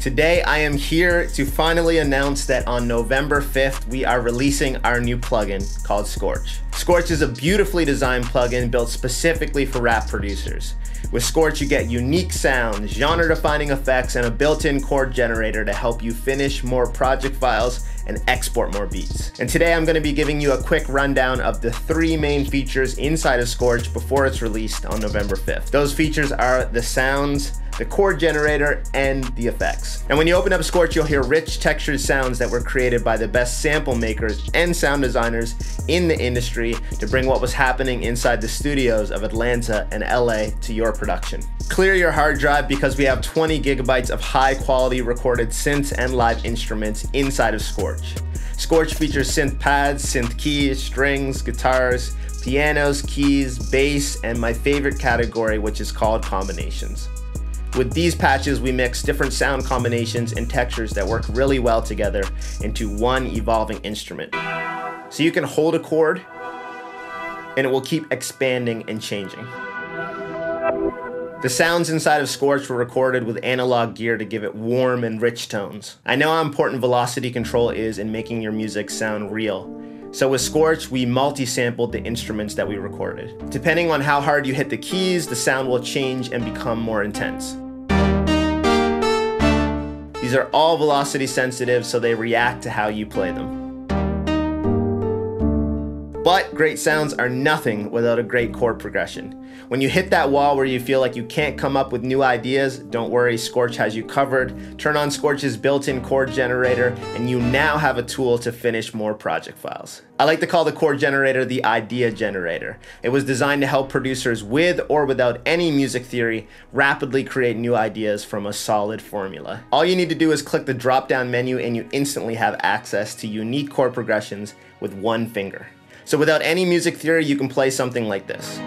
Today I am here to finally announce that on November 5th, we are releasing our new plugin called Scorch. Scorch is a beautifully designed plugin built specifically for rap producers. With Scorch, you get unique sounds, genre-defining effects, and a built-in chord generator to help you finish more project files and export more beats. And today I'm going to be giving you a quick rundown of the 3 main features inside of Scorch before it's released on November 5th. Those features are the sounds, the chord generator, and the effects. And when you open up Scorch, you'll hear rich textured sounds that were created by the best sample makers and sound designers in the industry to bring what was happening inside the studios of Atlanta and LA to your production. Clear your hard drive because we have 20 gigabytes of high quality recorded synths and live instruments inside of Scorch. Scorch features synth pads, synth keys, strings, guitars, pianos, keys, bass, and my favorite category, which is called combinations. With these patches, we mix different sound combinations and textures that work really well together into one evolving instrument. So you can hold a chord and it will keep expanding and changing. The sounds inside of Scorch were recorded with analog gear to give it warm and rich tones. I know how important velocity control is in making your music sound real. So with Scorch, we multi-sampled the instruments that we recorded. Depending on how hard you hit the keys, the sound will change and become more intense. These are all velocity sensitive, so they react to how you play them. But great sounds are nothing without a great chord progression. When you hit that wall where you feel like you can't come up with new ideas, don't worry, Scorch has you covered. Turn on Scorch's built-in chord generator and you now have a tool to finish more project files. I like to call the chord generator the idea generator. It was designed to help producers with or without any music theory rapidly create new ideas from a solid formula. All you need to do is click the drop-down menu and you instantly have access to unique chord progressions with one finger. So without any music theory, you can play something like this.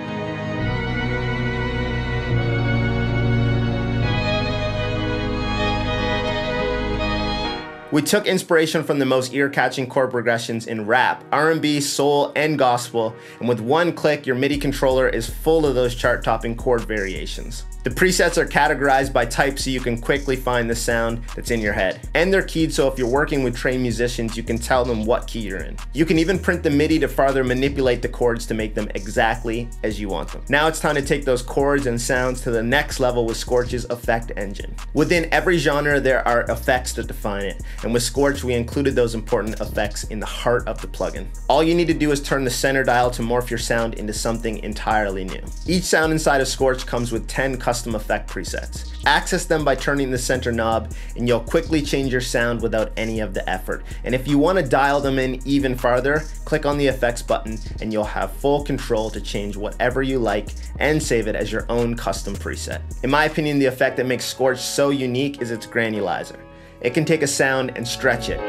We took inspiration from the most ear-catching chord progressions in rap, R&B, soul, and gospel, and with one click, your MIDI controller is full of those chart-topping chord variations. The presets are categorized by type so you can quickly find the sound that's in your head. And they're keyed so if you're working with trained musicians, you can tell them what key you're in. You can even print the MIDI to further manipulate the chords to make them exactly as you want them. Now it's time to take those chords and sounds to the next level with Scorch's effect engine. Within every genre, there are effects that define it. And with Scorch, we included those important effects in the heart of the plugin. All you need to do is turn the center dial to morph your sound into something entirely new. Each sound inside of Scorch comes with 10 custom effect presets. Access them by turning the center knob and you'll quickly change your sound without any of the effort. And if you want to dial them in even farther, click on the effects button and you'll have full control to change whatever you like and save it as your own custom preset. In my opinion, the effect that makes Scorch so unique is its granulizer. It can take a sound and stretch it,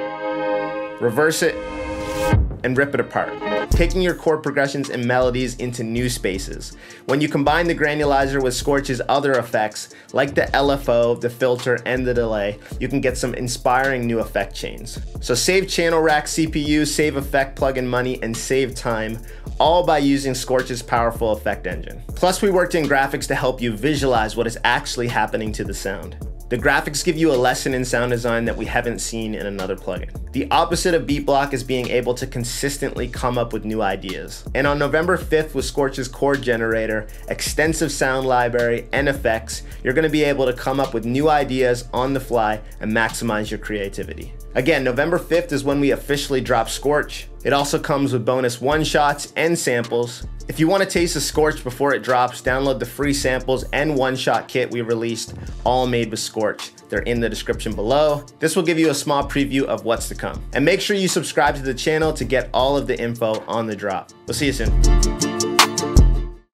reverse it, and rip it apart, taking your chord progressions and melodies into new spaces. When you combine the granulizer with Scorch's other effects, like the LFO, the filter, and the delay, you can get some inspiring new effect chains. So save channel rack CPU, save effect plugin money, and save time, all by using Scorch's powerful effect engine. Plus, we worked in graphics to help you visualize what is actually happening to the sound. The graphics give you a lesson in sound design that we haven't seen in another plugin. The opposite of beat block is being able to consistently come up with new ideas. And on November 5th with Scorch's chord generator, extensive sound library, and effects, you're going to be able to come up with new ideas on the fly and maximize your creativity. Again, November 5th is when we officially drop Scorch. It also comes with bonus one-shots and samples. If you want to taste the Scorch before it drops, download the free samples and one-shot kit we released, all made with Scorch. They're in the description below. This will give you a small preview of what's to come. And make sure you subscribe to the channel to get all of the info on the drop. We'll see you soon.